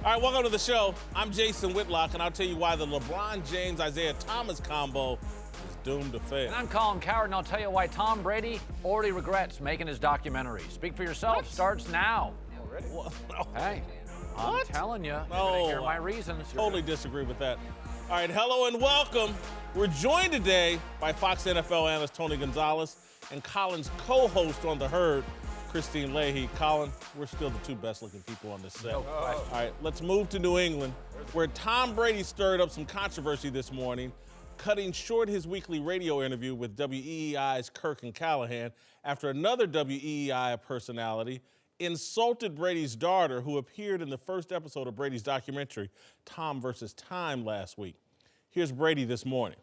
All right, welcome to the show. I'm Jason Whitlock, and I'll tell you why the LeBron James-Isaiah Thomas combo is doomed to fail. And I'm Colin Cowherd, and I'll tell you why Tom Brady already regrets making his documentary. Speak for yourself starts now. Hey, I'm telling you, you're gonna hear my reasons. Totally disagree with that. All right, hello and welcome. We're joined today by Fox NFL analyst Tony Gonzalez and Colin's co-host on The Herd, Christine Leahy. Colin, we're still the two best-looking people on this set. No question. All right, let's move to New England, where Tom Brady stirred up some controversy this morning, cutting short his weekly radio interview with WEEI's Colin Cowherd after another WEEI personality insulted Brady's daughter, who appeared in the first episode of Brady's documentary, Tom vs. Time, last week. Here's Brady this morning.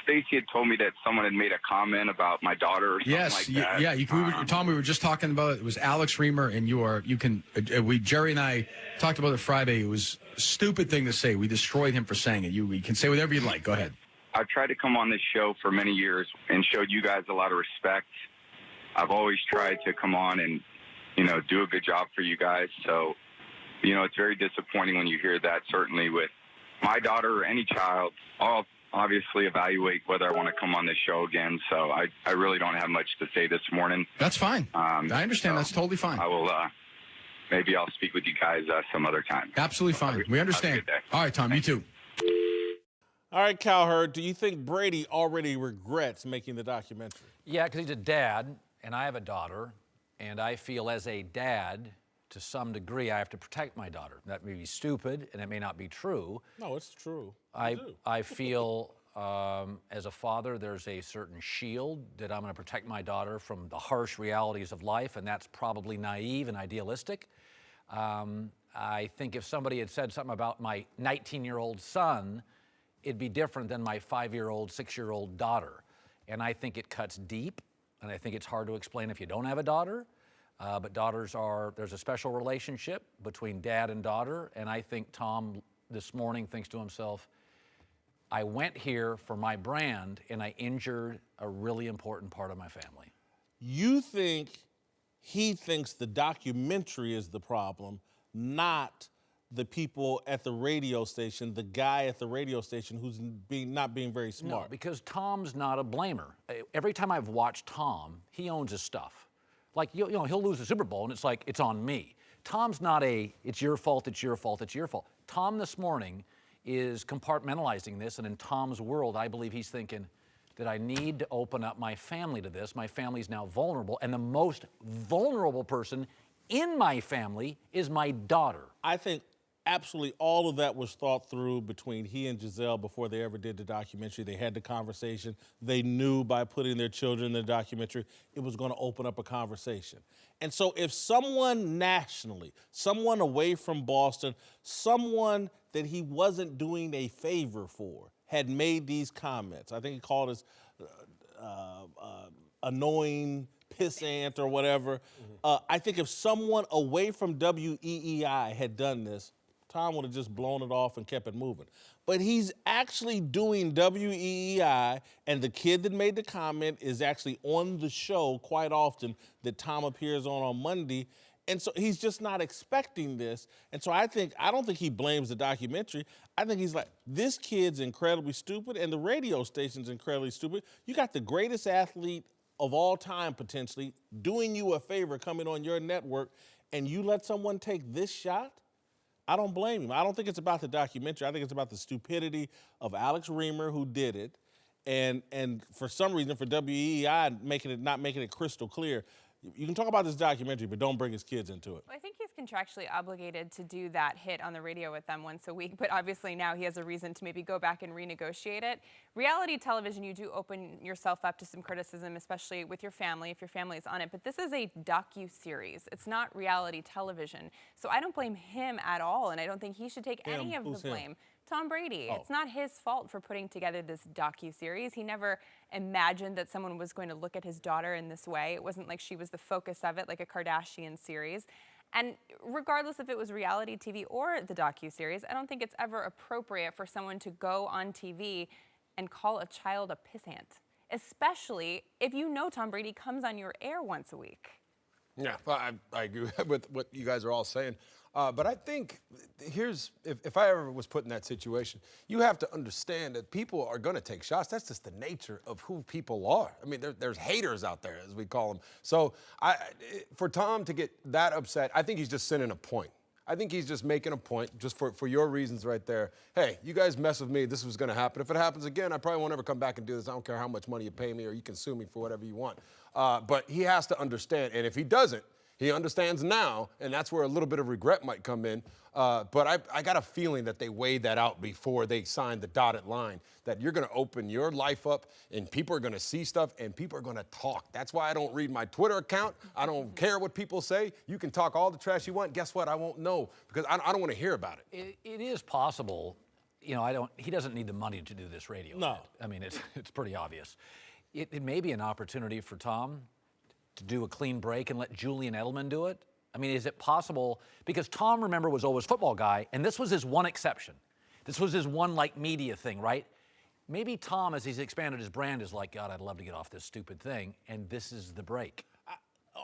Stacey had told me that someone had made a comment about my daughter or something like that. Tom, we were just talking about it was Alex Reamer, and Jerry and I talked about it Friday. It was a stupid thing to say. We destroyed him for saying it. You can say whatever you like. Go ahead. I've tried to come on this show for many years and showed you guys a lot of respect. I've always tried to come on and, do a good job for you guys. So, it's very disappointing when you hear that, certainly with my daughter or any child. I'll obviously evaluate whether I want to come on this show again. So I really don't have much to say this morning. That's fine. I understand. That's totally fine. I will, maybe I'll speak with you guys some other time. Absolutely fine. We understand. Have a good day. All right, Tom, you too. All right, Cowherd, do you think Brady already regrets making the documentary? Yeah, because he's a dad, and I have a daughter, and I feel as a dad, to some degree, I have to protect my daughter. That may be stupid, and it may not be true. No, it's true. I feel as a father, there's a certain shield that I'm going to protect my daughter from the harsh realities of life, and that's probably naive and idealistic. I think if somebody had said something about my 19-year-old son, it'd be different than my 5-year-old, 6-year-old daughter. And I think it cuts deep, and I think it's hard to explain if you don't have a daughter. But there's a special relationship between dad and daughter, and I think Tom this morning thinks to himself, I went here for my brand, and I injured a really important part of my family. You think he thinks the documentary is the problem, not the people at the radio station, the guy at the radio station who's not being very smart? No, because Tom's not a blamer. Every time I've watched Tom, he owns his stuff. Like, he'll lose the Super Bowl, and it's like, it's on me. Tom's not it's your fault, it's your fault, it's your fault. Tom this morning is compartmentalizing this, and in Tom's world, I believe he's thinking that I need to open up my family to this. My family's now vulnerable, and the most vulnerable person in my family is my daughter. I think absolutely all of that was thought through between he and Giselle before they ever did the documentary. They had the conversation. They knew by putting their children in the documentary, it was going to open up a conversation. And so if someone nationally, someone away from Boston, someone that he wasn't doing a favor for had made these comments, I think he called us annoying pissant or whatever. I think if someone away from WEEI had done this, Tom would have just blown it off and kept it moving. But he's actually doing WEEI, and the kid that made the comment is actually on the show quite often that Tom appears on Monday. And so he's just not expecting this. And so I don't think he blames the documentary. I think he's like, this kid's incredibly stupid, and the radio station's incredibly stupid. You got the greatest athlete of all time, potentially, doing you a favor, coming on your network, and you let someone take this shot? I don't blame him. I don't think it's about the documentary. I think it's about the stupidity of Alex Reamer, who did it, and for some reason, for WEEI not making it crystal clear. You can talk about this documentary, but don't bring his kids into it. Well, I think he's contractually obligated to do that hit on the radio with them once a week, but obviously now he has a reason to maybe go back and renegotiate it. Reality television, you do open yourself up to some criticism, especially with your family, if your family is on it, but this is a docu-series. It's not reality television. So I don't blame him at all, and I don't think he should take any of the blame. Tom Brady. It's not his fault for putting together this docu-series. He never imagined that someone was going to look at his daughter in this way. It wasn't like she was the focus of it, like a Kardashian series. And regardless if it was reality TV or the docu-series, I don't think it's ever appropriate for someone to go on TV and call a child a pissant, especially if you know Tom Brady comes on your air once a week. Yeah, I agree with what you guys are all saying. But I think if I ever was put in that situation, you have to understand that people are going to take shots. That's just the nature of who people are. I mean, there's haters out there, as we call them. So for Tom to get that upset, I think he's just sending a point. I think he's just making a point, just for your reasons right there. Hey, you guys mess with me, this was going to happen. If it happens again, I probably won't ever come back and do this. I don't care how much money you pay me or you can sue me for whatever you want. But he has to understand, and if he doesn't, he understands now, and that's where a little bit of regret might come in. But I got a feeling that they weighed that out before they signed the dotted line, that you're going to open your life up, and people are going to see stuff, and people are going to talk. That's why I don't read my Twitter account. I don't care what people say. You can talk all the trash you want. Guess what? I won't know, because I don't want to hear about it. It is possible. You know, he doesn't need the money to do this radio. No. I mean, it's pretty obvious. It may be an opportunity for Tom to do a clean break and let Julian Edelman do it? I mean, is it possible? Because Tom, remember, was always football guy, and this was his one exception. This was his one, media thing, right? Maybe Tom, as he's expanded his brand, is like, God, I'd love to get off this stupid thing, and this is the break.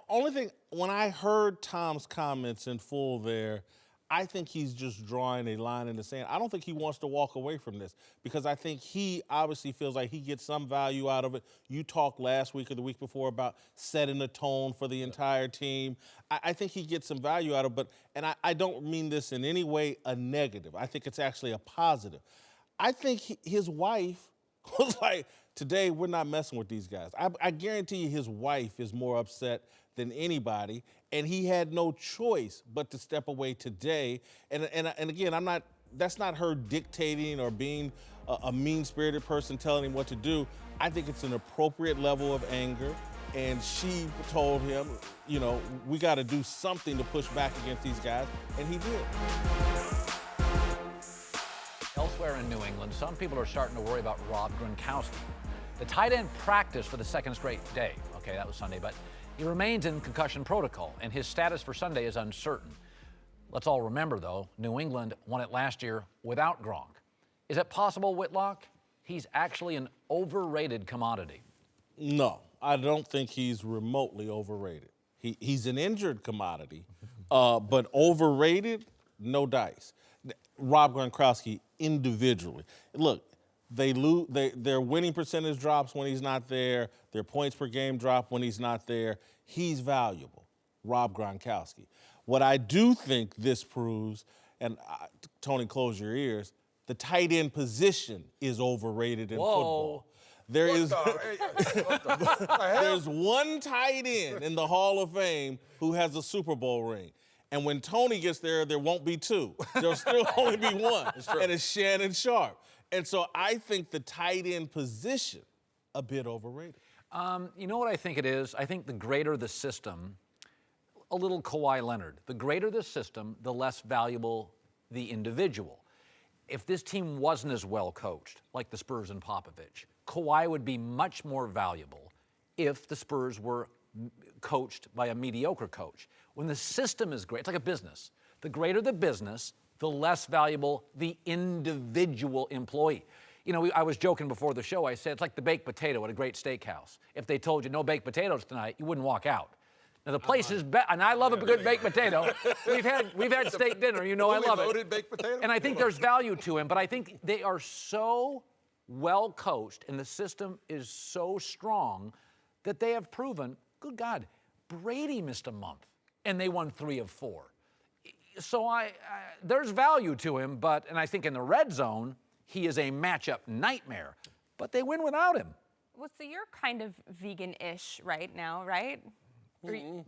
Only thing, when I heard Tom's comments in full there, I think he's just drawing a line in the sand. I don't think he wants to walk away from this because I think he obviously feels like he gets some value out of it. You talked last week or the week before about setting the tone for the entire team. I think he gets some value out of it, and I don't mean this in any way a negative. I think it's actually a positive. I think his wife was like, today we're not messing with these guys. I guarantee you his wife is more upset than anybody, and he had no choice but to step away today. And again, that's not her dictating or being a mean-spirited person telling him what to do. I think it's an appropriate level of anger, and she told him, you know, we got to do something to push back against these guys, and he did. Elsewhere in New England, some people are starting to worry about Rob Gronkowski. The tight end practiced for the second straight day. Okay, that was Sunday, but he remains in concussion protocol, and his status for Sunday is uncertain. Let's all remember, though, New England won it last year without Gronk. Is it possible, Whitlock, he's actually an overrated commodity? No, I don't think he's remotely overrated. He's an injured commodity, but overrated, no dice. Rob Gronkowski individually. Look, their winning percentage drops when he's not there. Their points per game drop when he's not there. He's valuable, Rob Gronkowski. What I do think this proves, and Tony, close your ears, the tight end position is overrated in football. There's one tight end in the Hall of Fame who has a Super Bowl ring. And when Tony gets there won't be two. There'll still only be one, and it's Shannon Sharp. And so I think the tight end position, a bit overrated. You know what I think it is? I think the greater the system, a little Kawhi Leonard, the greater the system, the less valuable the individual. If this team wasn't as well coached, like the Spurs and Popovich, Kawhi would be much more valuable if the Spurs were coached by a mediocre coach. When the system is great, it's like a business. The greater the business, the less valuable the individual employee. You know, I was joking before the show. I said it's like the baked potato at a great steakhouse. If they told you no baked potatoes tonight, you wouldn't walk out. Now the place is, and I love a good baked potato. We've had steak dinner. You know I love it. Baked potato? And I think there's value to him, but I think they are so well coached and the system is so strong that they have proven, good God, Brady missed a month and they won 3 of 4. So there's value to him, and I think in the red zone, he is a matchup nightmare. But they win without him. Well, so you're kind of vegan-ish right now, right? Kind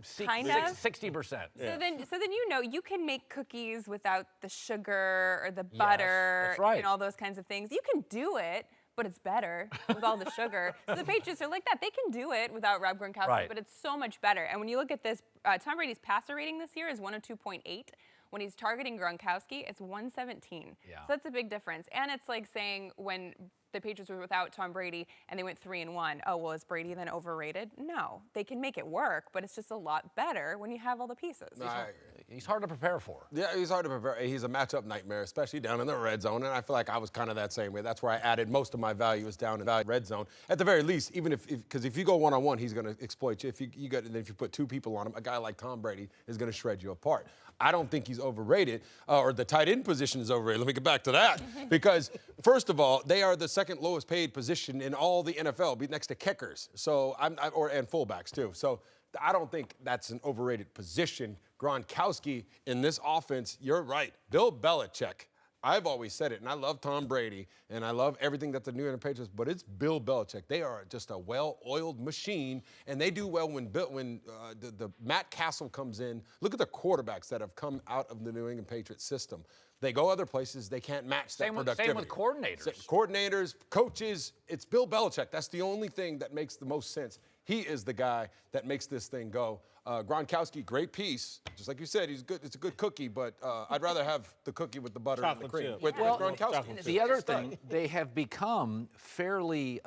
of? 60%. So then you know you can make cookies without the sugar or the butter that's right. and all those kinds of things. You can do it, but it's better with all the sugar. So the Patriots are like that. They can do it without Rob Gronkowski, but it's so much better. And when you look at this, Tom Brady's passer rating this year is 102.8. When he's targeting Gronkowski, it's 117. Yeah. So that's a big difference. And it's like saying when the Patriots were without Tom Brady and they went 3-1, oh, well, is Brady then overrated? No. They can make it work, but it's just a lot better when you have all the pieces. No, I agree. He's hard to prepare for. Yeah, he's hard to prepare. He's a matchup nightmare, especially down in the red zone. And I feel like I was kind of that same way. That's where I added most of my value is down in the red zone. At the very least, even because if you go one-on-one, he's going to exploit you. If you put two people on him, a guy like Tom Brady is going to shred you apart. I don't think he's overrated, or the tight end position is overrated. Let me get back to that. Because, first of all, they are the second lowest paid position in all the NFL, next to kickers. So and fullbacks, too. So I don't think that's an overrated position. Gronkowski in this offense, you're right. Bill Belichick. I've always said it, and I love Tom Brady, and I love everything that the New England Patriots, but it's Bill Belichick. They are just a well-oiled machine, and they do well when the Matt Castle comes in. Look at the quarterbacks that have come out of the New England Patriots system. They go other places, they can't match that productivity. Same with coordinators. Coordinators, coaches, it's Bill Belichick. That's the only thing that makes the most sense. He is the guy that makes this thing go. Gronkowski, great piece. Just like you said, he's good. It's a good cookie, but I'd rather have the cookie with the butter and the cream. With Gronkowski. The other thing, they have become fairly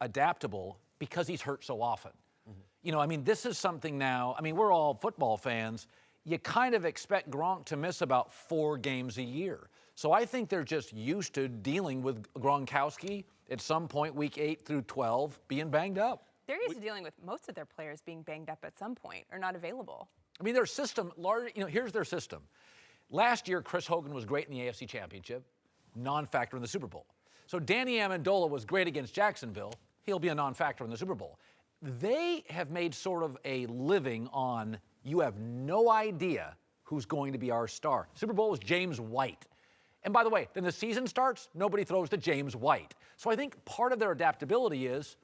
adaptable because he's hurt so often. You know, I mean, this is something now, I mean, we're all football fans. You kind of expect Gronk to miss about 4 games a year. So I think they're just used to dealing with Gronkowski at some point, week 8 through 12, being banged up. They're used to dealing with most of their players being banged up at some point or not available. I mean, their system, here's their system. Last year, Chris Hogan was great in the AFC Championship, non-factor in the Super Bowl. So Danny Amendola was great against Jacksonville. He'll be a non-factor in the Super Bowl. They have made sort of a living on, you have no idea who's going to be our star. Super Bowl was James White. And by the way, then the season starts, nobody throws to James White. So I think part of their adaptability is,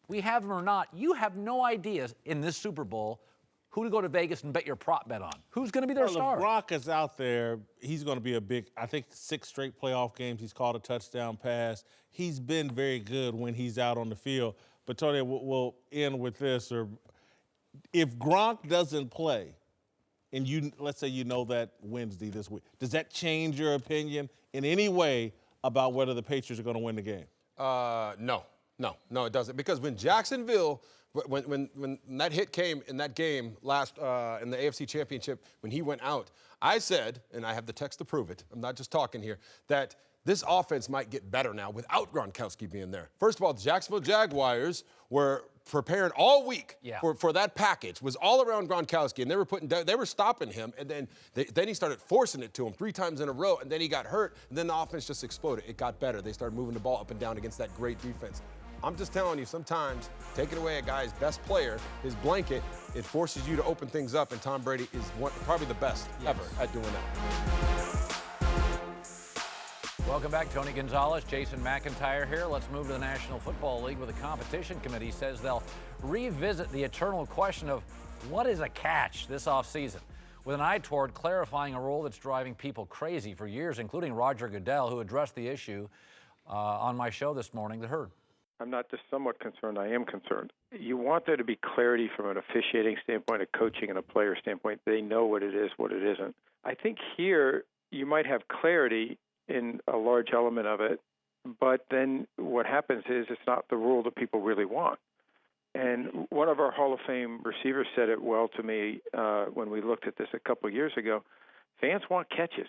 we have him or not, you have no idea in this Super Bowl who to go to Vegas and bet your prop bet on. Who's going to be their star? If Gronk is out there, he's going to be a big, I think 6 straight playoff games, he's called a touchdown pass. He's been very good when he's out on the field. But Tony, we'll end with this. Or if Gronk doesn't play, and let's say you know that Wednesday this week, does that change your opinion in any way about whether the Patriots are going to win the game? No, it doesn't. Because when Jacksonville, when that hit came in that game last in the AFC Championship, when he went out, I said, and I have the text to prove it, I'm not just talking here, that this offense might get better now without Gronkowski being there. First of all, the Jacksonville Jaguars were preparing all week for that package. Was all around Gronkowski, and they were stopping him, and then he started forcing it to him 3 times in a row, and then he got hurt, and then the offense just exploded. It got better. They started moving the ball up and down against that great defense. I'm just telling you, sometimes taking away a guy's best player, his blanket, it forces you to open things up, and Tom Brady is probably the best ever at doing that. Welcome back, Tony Gonzalez, Jason McIntyre here. Let's move to the National Football League, where the competition committee says they'll revisit the eternal question of what is a catch this offseason, with an eye toward clarifying a rule that's driving people crazy for years, including Roger Goodell, who addressed the issue on my show this morning, The Herd. I'm not just somewhat concerned, I am concerned. You want there to be clarity from an officiating standpoint, a coaching and a player standpoint. They know what it is, what it isn't. I think here you might have clarity in a large element of it, but then what happens is it's not the rule that people really want. And one of our Hall of Fame receivers said it well to me when we looked at this a couple of years ago. Fans want catches.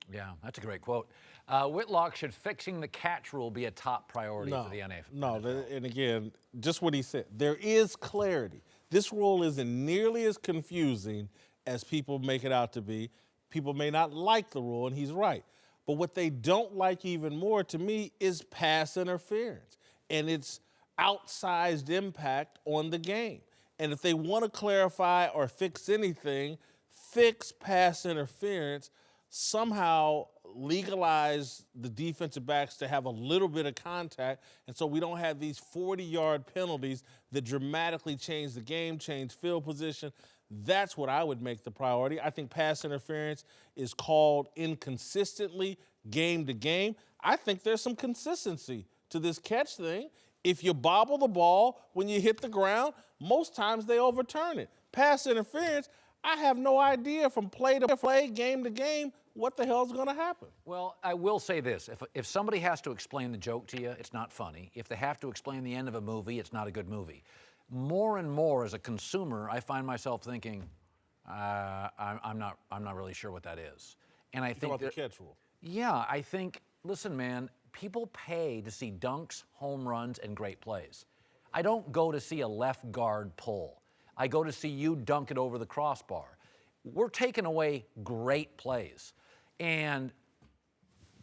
Yeah, that's a great quote. Whitlock, should fixing the catch rule be a top priority for the NFL? No, and again, just what he said. There is clarity. This rule isn't nearly as confusing as people make it out to be. People may not like the rule, and he's right. But what they don't like even more, to me, is pass interference and its outsized impact on the game. And if they want to clarify or fix anything, fix pass interference, somehow legalize the defensive backs to have a little bit of contact, and so we don't have these 40-yard penalties that dramatically change the game, change field position. That's what I would make the priority. I think pass interference is called inconsistently game to game. I think there's some consistency to this catch thing. If you bobble the ball when you hit the ground, most times they overturn it. Pass interference, I have no idea from play to play, game to game, what the hell's going to happen. Well, I will say this. If somebody has to explain the joke to you, it's not funny. If they have to explain the end of a movie, it's not a good movie. More and more as a consumer, I find myself thinking, I'm not really sure what that is. And I Talk think about the catch rule. yeah, I think, listen, man, people pay to see dunks, home runs, and great plays. I don't go to see a left guard pull. I go to see you dunk it over the crossbar. We're taking away great plays. And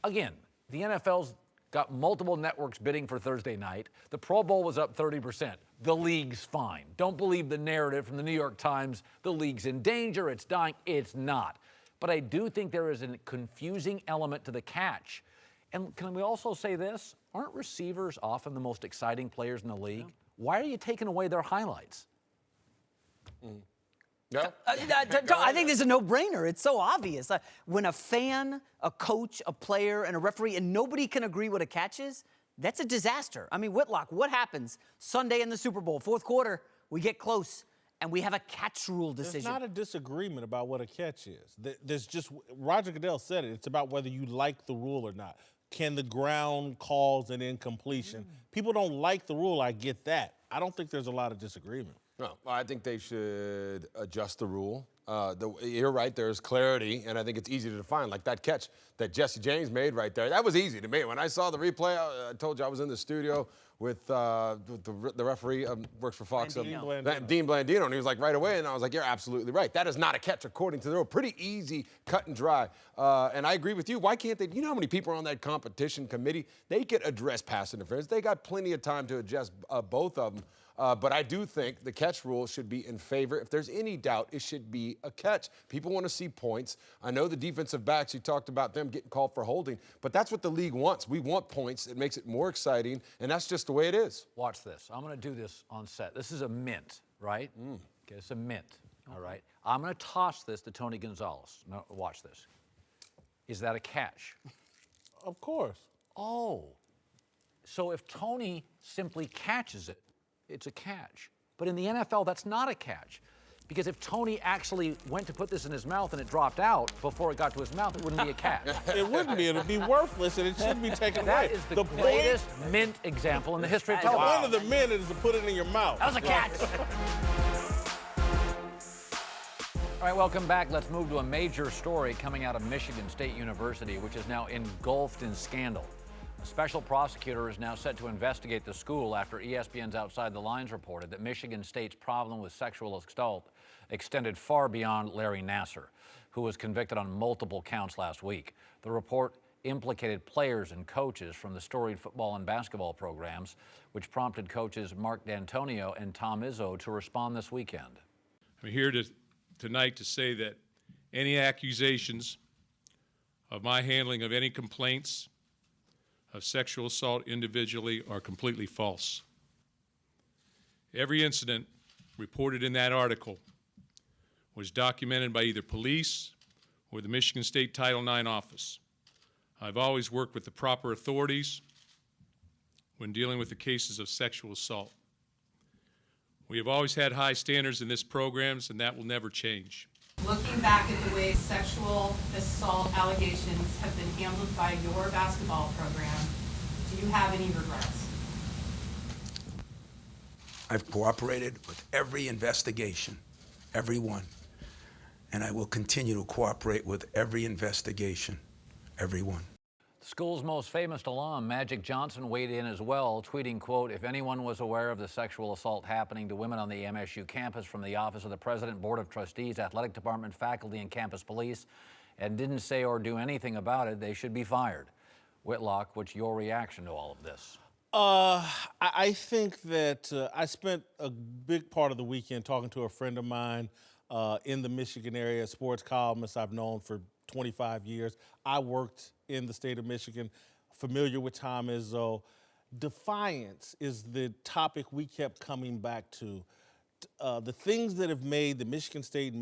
again, the NFL's got multiple networks bidding for Thursday night. The Pro Bowl was up 30%. The league's fine. Don't believe the narrative from the New York Times, the league's in danger, it's dying. It's not. But I do think there is a confusing element to the catch. And can we also say this? Aren't receivers often the most exciting players in the league? Yeah. Why are you taking away their highlights? Yeah. I think this is a no-brainer. It's so obvious. When a fan, a coach, a player, and a referee, and nobody can agree what a catch is, that's a disaster. I mean, Whitlock, what happens Sunday in the Super Bowl, fourth quarter, we get close, and we have a catch rule decision. There's not a disagreement about what a catch is. There's just, Roger Goodell said it, it's about whether you like the rule or not. Can the ground cause an incompletion? People don't like the rule, I get that. I don't think there's a lot of disagreement. No, I think they should adjust the rule. You're right, there's clarity, and I think it's easy to define. Like that catch that Jesse James made right there, that was easy to me. When I saw the replay, I told you I was in the studio with the referee, works for Fox, Dean Blandino, and he was like right away, and I was like, you're absolutely right. That is not a catch according to the rule. Pretty easy, cut and dry. And I agree with you. Why can't they? You know how many people are on that competition committee? They could address pass interference. They got plenty of time to adjust both of them. But I do think the catch rule should be in favor. If there's any doubt, it should be a catch. People want to see points. I know the defensive backs, you talked about them getting called for holding, but that's what the league wants. We want points. It makes it more exciting, and that's just the way it is. Watch this. I'm going to do this on set. This is a mint, right? Okay, it's a mint, all right? I'm going to toss this to Tony Gonzalez. Now, watch this. Is that a catch? Of course. Oh. So if Tony simply catches it, it's a catch. But in the NFL, that's not a catch. Because if Tony actually went to put this in his mouth and it dropped out before it got to his mouth, it wouldn't be a catch. It wouldn't be. It would be worthless, and it shouldn't be taken away. That is the greatest mint example in the history of television. The point of the mint is to put it in your mouth. That was a catch. All right, welcome back. Let's move to a major story coming out of Michigan State University, which is now engulfed in scandal. A special prosecutor is now set to investigate the school after ESPN's Outside the Lines reported that Michigan State's problem with sexual assault extended far beyond Larry Nassar, who was convicted on multiple counts last week. The report implicated players and coaches from the storied football and basketball programs, which prompted coaches Mark D'Antonio and Tom Izzo to respond this weekend. I'm here tonight to say that any accusations of my handling of any complaints of sexual assault individually are completely false. Every incident reported in that article was documented by either police or the Michigan State Title IX office. I've always worked with the proper authorities when dealing with the cases of sexual assault. We have always had high standards in this programs, and that will never change. Looking back at the way sexual assault allegations have been handled by your basketball program, do you have any regrets? I've cooperated with every investigation, every one, and I will continue to cooperate with every investigation, every one. The school's most famous alum, Magic Johnson, weighed in as well, tweeting, quote, if anyone was aware of the sexual assault happening to women on the MSU campus from the Office of the President, Board of Trustees, Athletic Department, faculty, and campus police, and didn't say or do anything about it, they should be fired. Whitlock, what's your reaction to all of this? I think that I spent a big part of the weekend talking to a friend of mine in the Michigan area, a sports columnist I've known for 25 years. I worked in the state of Michigan, familiar with Tom Izzo. Defiance is the topic we kept coming back to. The things that have made the Michigan State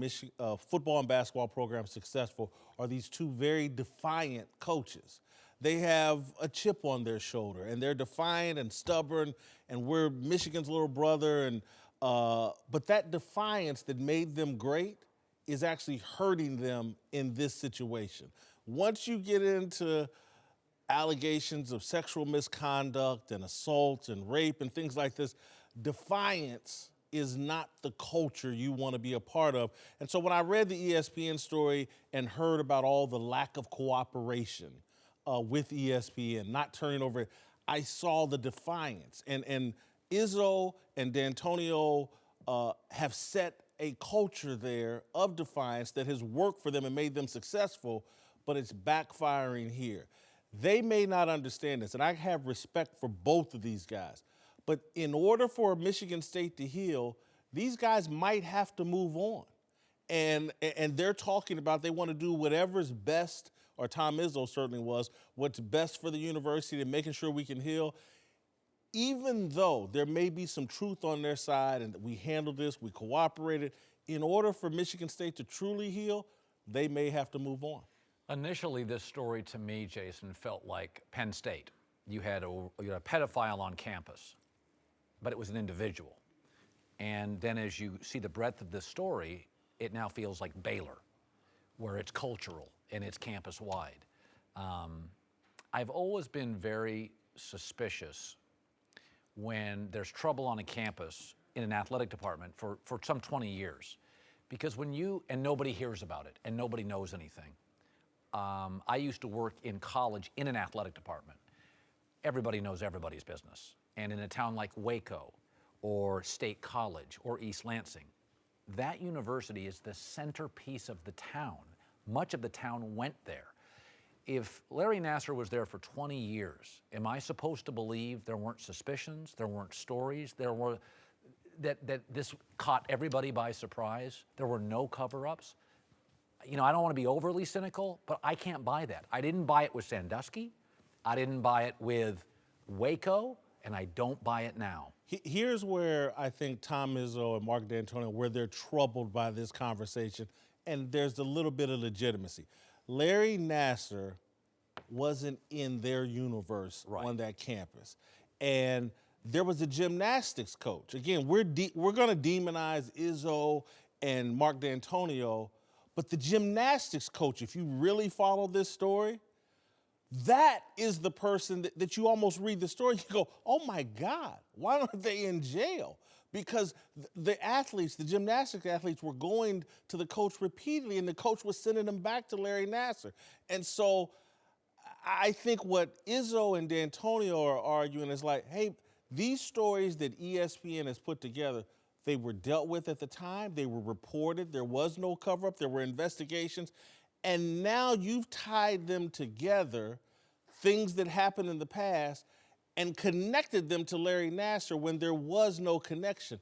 football and basketball program successful are these two very defiant coaches. They have a chip on their shoulder, and they're defiant and stubborn, and we're Michigan's little brother. And but that defiance that made them great is actually hurting them in this situation. Once you get into allegations of sexual misconduct and assault and rape and things like this, defiance is not the culture you want to be a part of. And so when I read the ESPN story and heard about all the lack of cooperation with ESPN, not turning over, I saw the defiance. And Izzo and D'Antonio have set a culture there of defiance that has worked for them and made them successful, but it's backfiring here. They may not understand this, and I have respect for both of these guys. But in order for Michigan State to heal, these guys might have to move on. And they're talking about they want to do whatever's best, or Tom Izzo certainly was, what's best for the university and making sure we can heal. Even though there may be some truth on their side and we handled this, we cooperated, in order for Michigan State to truly heal, they may have to move on. Initially, this story to me, Jason, felt like Penn State. You had a pedophile on campus, but it was an individual. And then as you see the breadth of this story, it now feels like Baylor, where it's cultural and it's campus-wide. I've always been very suspicious when there's trouble on a campus in an athletic department for some 20 years. Because and nobody hears about it and nobody knows anything. I used to work in college in an athletic department. Everybody knows everybody's business. And in a town like Waco or State College or East Lansing, that university is the centerpiece of the town. Much of the town went there. If Larry Nassar was there for 20 years, am I supposed to believe there weren't suspicions, there weren't stories, that this caught everybody by surprise, there were no cover-ups? You know, I don't want to be overly cynical, but I can't buy that. I didn't buy it with Sandusky, I didn't buy it with Waco, and I don't buy it now. Here's where I think Tom Izzo and Mark D'Antonio, where they're troubled by this conversation, and there's a little bit of legitimacy. Larry Nassar wasn't in their universe on that campus. And there was a gymnastics coach. Again, we're going to demonize Izzo and Mark D'Antonio, but the gymnastics coach, if you really follow this story, that is the person that you almost read the story, you go, oh my God, why aren't they in jail? Because the athletes, the gymnastics athletes, were going to the coach repeatedly, and the coach was sending them back to Larry Nassar. And so I think what Izzo and D'Antonio are arguing is like, hey, these stories that ESPN has put together, they were dealt with at the time, they were reported, there was no cover-up, there were investigations, and now you've tied them together, things that happened in the past, and connected them to Larry Nassar when there was no connection.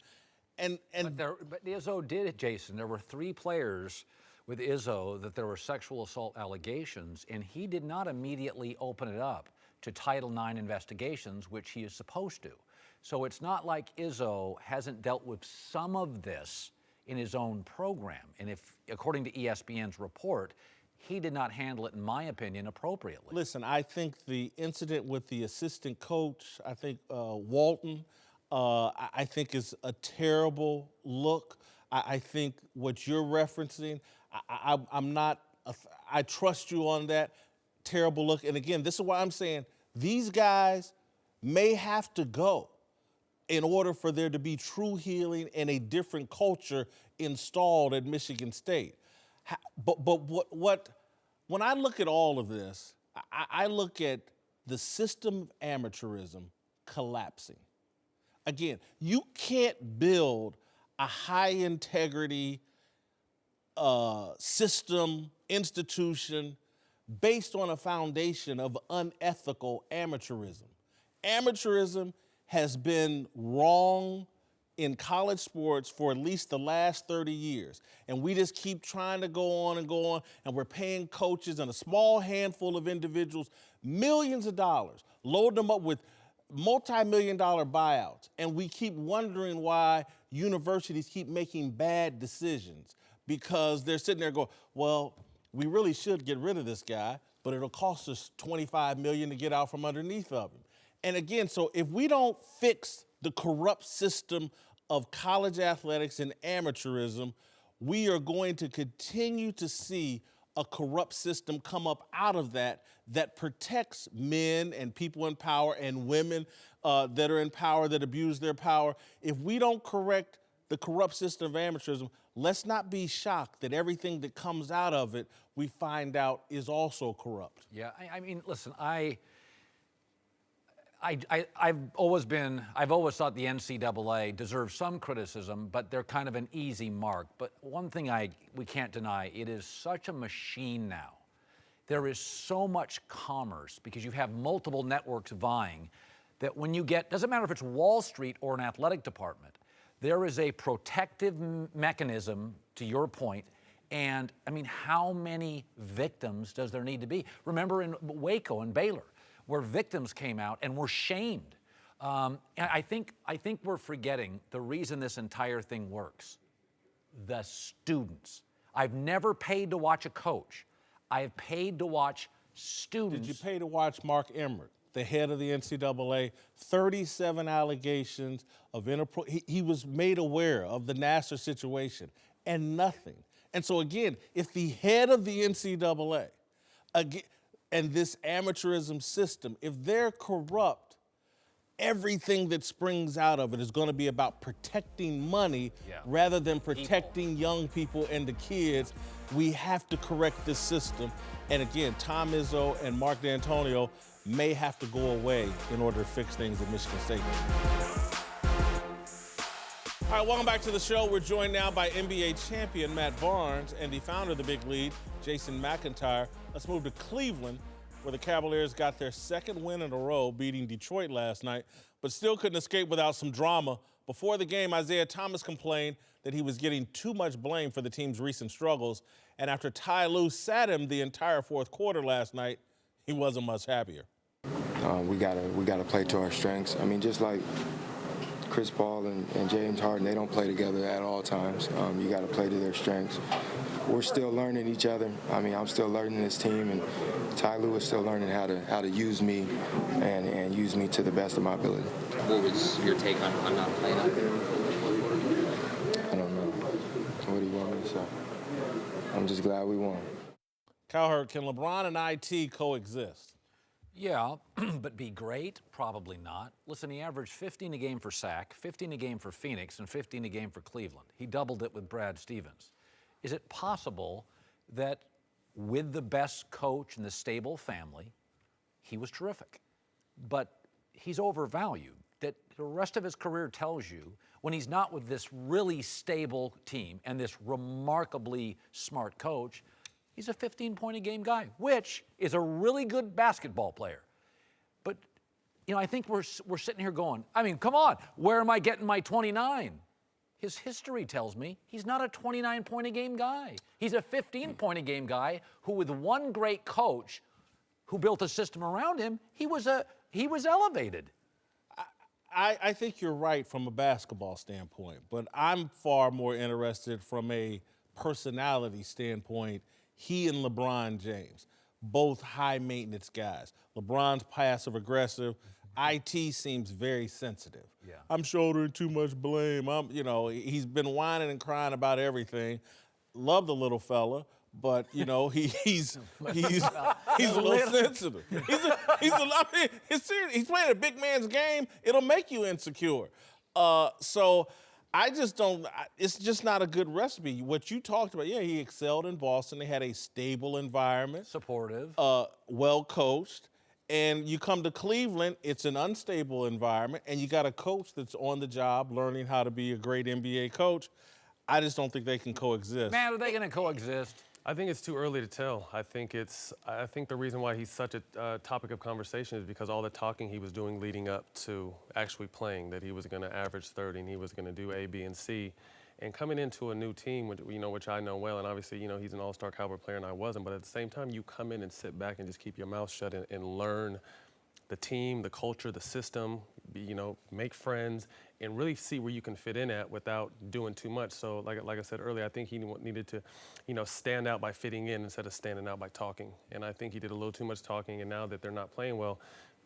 But Izzo did it, Jason. There were 3 players with Izzo that there were sexual assault allegations, and he did not immediately open it up to Title IX investigations, which he is supposed to. So it's not like Izzo hasn't dealt with some of this in his own program. And if, according to ESPN's report, he did not handle it, in my opinion, appropriately. Listen, I think the incident with the assistant coach, I think Walton, I think is a terrible look. I think what you're referencing, I trust you on that terrible look. And again, this is why I'm saying these guys may have to go in order for there to be true healing and a different culture installed at Michigan State. But when I look at all of this, I look at the system of amateurism collapsing. Again, you can't build a high integrity system, institution based on a foundation of unethical amateurism. Amateurism has been wrong in college sports for at least the last 30 years. And we just keep trying to go on, and we're paying coaches and a small handful of individuals millions of dollars, load them up with multi-million-dollar buyouts, and we keep wondering why universities keep making bad decisions, because they're sitting there going, well, we really should get rid of this guy, but it'll cost us $25 million to get out from underneath of him. And again, so if we don't fix the corrupt system of college athletics and amateurism, we are going to continue to see a corrupt system come up out of that protects men and people in power and women that are in power that abuse their power. If we don't correct the corrupt system of amateurism, let's not be shocked that everything that comes out of it, we find out is also corrupt. Yeah, I mean, listen, I've always thought the NCAA deserves some criticism, but they're kind of an easy mark. But one thing we can't deny, it is such a machine now. There is so much commerce because you have multiple networks vying that when you get, doesn't matter if it's Wall Street or an athletic department, there is a protective mechanism, to your point. And I mean, how many victims does there need to be? Remember in Waco and Baylor, where victims came out and were shamed. And I think we're forgetting the reason this entire thing works. The students. I've never paid to watch a coach. I've paid to watch students. Did you pay to watch Mark Emmert, the head of the NCAA? 37 allegations of he was made aware of the Nassar situation and nothing. And so again, if the head of the NCAA, again, and this amateurism system, if they're corrupt, everything that springs out of it is going to be about protecting money rather than protecting young people and the kids. We have to correct this system. And again, Tom Izzo and Mark D'Antonio may have to go away in order to fix things at Michigan State. All right, welcome back to the show. We're joined now by NBA champion Matt Barnes and the founder of the Big Lead, Jason McIntyre. Let's move to Cleveland, where the Cavaliers got their second win in a row, beating Detroit last night, but still couldn't escape without some drama. Before the game, Isaiah Thomas complained that he was getting too much blame for the team's recent struggles, and after Ty Lue sat him the entire fourth quarter last night, he wasn't much happier. We gotta play to our strengths. I mean, just like Chris Paul and James Harden, they don't play together at all times. You got to play to their strengths. We're still learning each other. I mean, I'm still learning this team, and Ty Lue is still learning how to use me and use me to the best of my ability. What was your take on not playing out there? I don't know. What do you want me to say? I'm just glad we won. Cowherd, can LeBron and IT coexist? Yeah, but be great? Probably not. Listen, he averaged 15 a game for Sac, 15 a game for Phoenix, and 15 a game for Cleveland. He doubled it with Brad Stevens. Is it possible that with the best coach and the stable family, he was terrific? But he's overvalued. That the rest of his career tells you when he's not with this really stable team and this remarkably smart coach, he's a 15-point-a-game guy, which is a really good basketball player. But, you know, I think we're sitting here going, I mean, come on, where am I getting my 29? His history tells me he's not a 29-point-a-game guy. He's a 15-point-a-game guy who, with one great coach who built a system around him, he was elevated. I think you're right from a basketball standpoint, but I'm far more interested from a personality standpoint. He and LeBron James, both high-maintenance guys. LeBron's passive-aggressive. IT seems very sensitive. Yeah. I'm shouldering too much blame. He's been whining and crying about everything. Love the little fella, but he's a little sensitive. He's playing a big man's game. It'll make you insecure. So I just don't. It's just not a good recipe. What you talked about, yeah, he excelled in Boston. They had a stable environment, supportive, well coached. And you come to Cleveland, it's an unstable environment, and you got a coach that's on the job, learning how to be a great NBA coach. I just don't think they can coexist. Man, are they going to coexist? I think it's too early to tell. I think the reason why he's such a topic of conversation is because all the talking he was doing leading up to actually playing, that he was going to average 30 and he was going to do A, B, and C. And coming into a new team, which I know well, and obviously, he's an all-star caliber player and I wasn't, but at the same time, you come in and sit back and just keep your mouth shut and learn the team, the culture, the system, make friends, and really see where you can fit in at without doing too much. So like I said earlier, I think he needed to, stand out by fitting in instead of standing out by talking. And I think he did a little too much talking, and now that they're not playing well,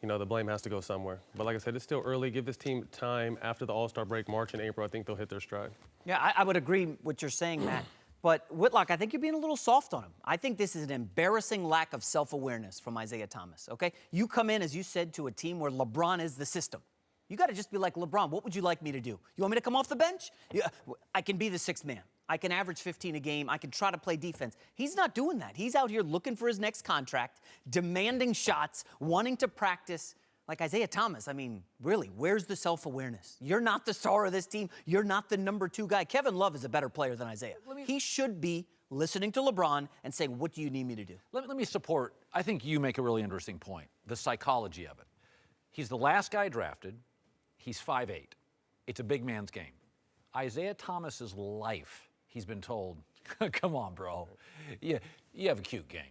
the blame has to go somewhere. But like I said, it's still early. Give this team time. After the All-Star break, March and April, I think they'll hit their stride. Yeah, I would agree with what you're saying, Matt. But Whitlock, I think you're being a little soft on him. I think this is an embarrassing lack of self-awareness from Isaiah Thomas, okay? You come in, as you said, to a team where LeBron is the system. You got to just be like, LeBron, what would you like me to do? You want me to come off the bench? Yeah, I can be the sixth man. I can average 15 a game. I can try to play defense. He's not doing that. He's out here looking for his next contract, demanding shots, wanting to practice. Like Isaiah Thomas, I mean, really, where's the self-awareness? You're not the star of this team. You're not the number 2 guy. Kevin Love is a better player than Isaiah. He should be listening to LeBron and saying, what do you need me to do? Let me support, I think you make a really interesting point, the psychology of it. He's the last guy drafted. He's 5'8". It's a big man's game. Isaiah Thomas's life, he's been told, come on, bro. You have a cute game.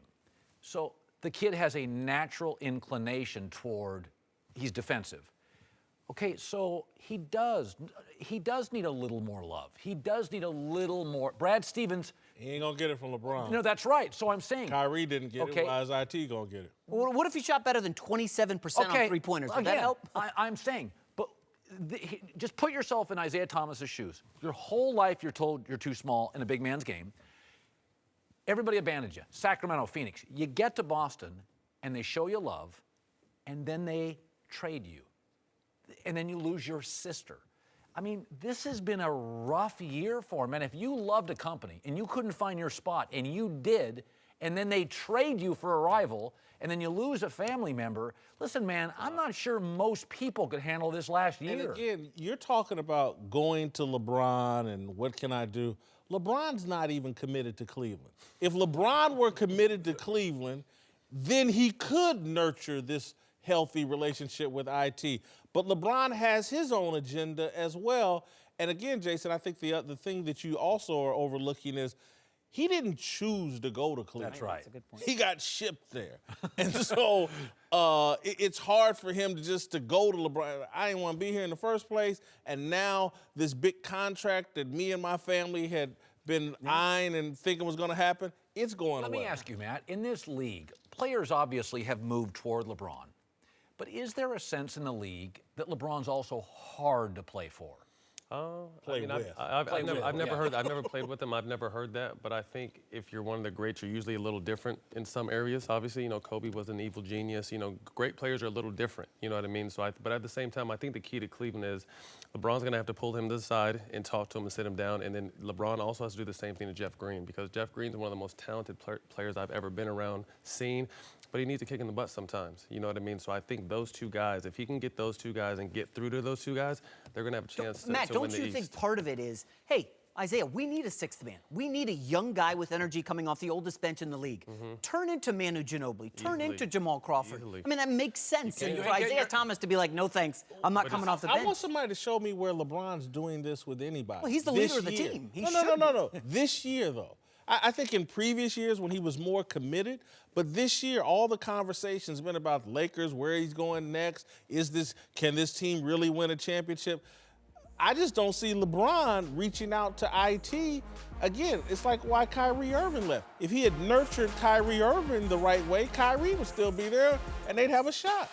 So the kid has a natural inclination toward, he's defensive. Okay, so he does need a little more love. He does need a little more. Brad Stevens. He ain't gonna get it from LeBron. No, that's right. So I'm saying. Kyrie didn't get it. Why is IT gonna get it? What if he shot better than 27% on three-pointers? Would that help? I'm saying, but just put yourself in Isaiah Thomas's shoes. Your whole life you're told you're too small in a big man's game. Everybody abandoned you. Sacramento, Phoenix. You get to Boston, and they show you love, and then they trade you. And then you lose your sister. I mean, this has been a rough year for him. And if you loved a company and you couldn't find your spot, and you did, and then they trade you for a rival, and then you lose a family member, listen, man, I'm not sure most people could handle this last year. And again, you're talking about going to LeBron and what can I do? LeBron's not even committed to Cleveland. If LeBron were committed to Cleveland, then he could nurture this healthy relationship with IT. But LeBron has his own agenda as well. And again, Jason, I think the thing that you also are overlooking is he didn't choose to go to Cleveland. That's right. That's a good point. He got shipped there. And so it's hard for him to go to LeBron. I didn't want to be here in the first place. And now this big contract that me and my family had been eyeing and thinking was going to happen, it's going away. Let me ask you, Matt, in this league, players obviously have moved toward LeBron. But is there a sense in the league that LeBron's also hard to play for? I've never played with him. I've never heard that. But I think if you're one of the greats, you're usually a little different in some areas. Obviously, Kobe was an evil genius. Great players are a little different. You know what I mean? But at the same time, I think the key to Cleveland is LeBron's going to have to pull him to the side and talk to him and sit him down. And then LeBron also has to do the same thing to Jeff Green, because Jeff Green's one of the most talented players I've ever been around, seen. But he needs a kick in the butt sometimes. You know what I mean? So I think those two guys, if he can get those two guys and get through to those two guys, they're going to have a chance to win the East. Matt, don't you think part of it is, hey, Isaiah, we need a sixth man. We need a young guy with energy coming off the oldest bench in the league. Turn into Manu Ginobili. Turn into Jamal Crawford. I mean, that makes sense. And for Isaiah Thomas to be like, no thanks, I'm not coming off the bench. I want somebody to show me where LeBron's doing this with anybody. Well, he's the leader of the team. No. This year, though. I think in previous years when he was more committed, but this year all the conversation's been about the Lakers, where he's going next. Can this team really win a championship? I just don't see LeBron reaching out to IT. Again, it's like why Kyrie Irving left. If he had nurtured Kyrie Irving the right way, Kyrie would still be there and they'd have a shot.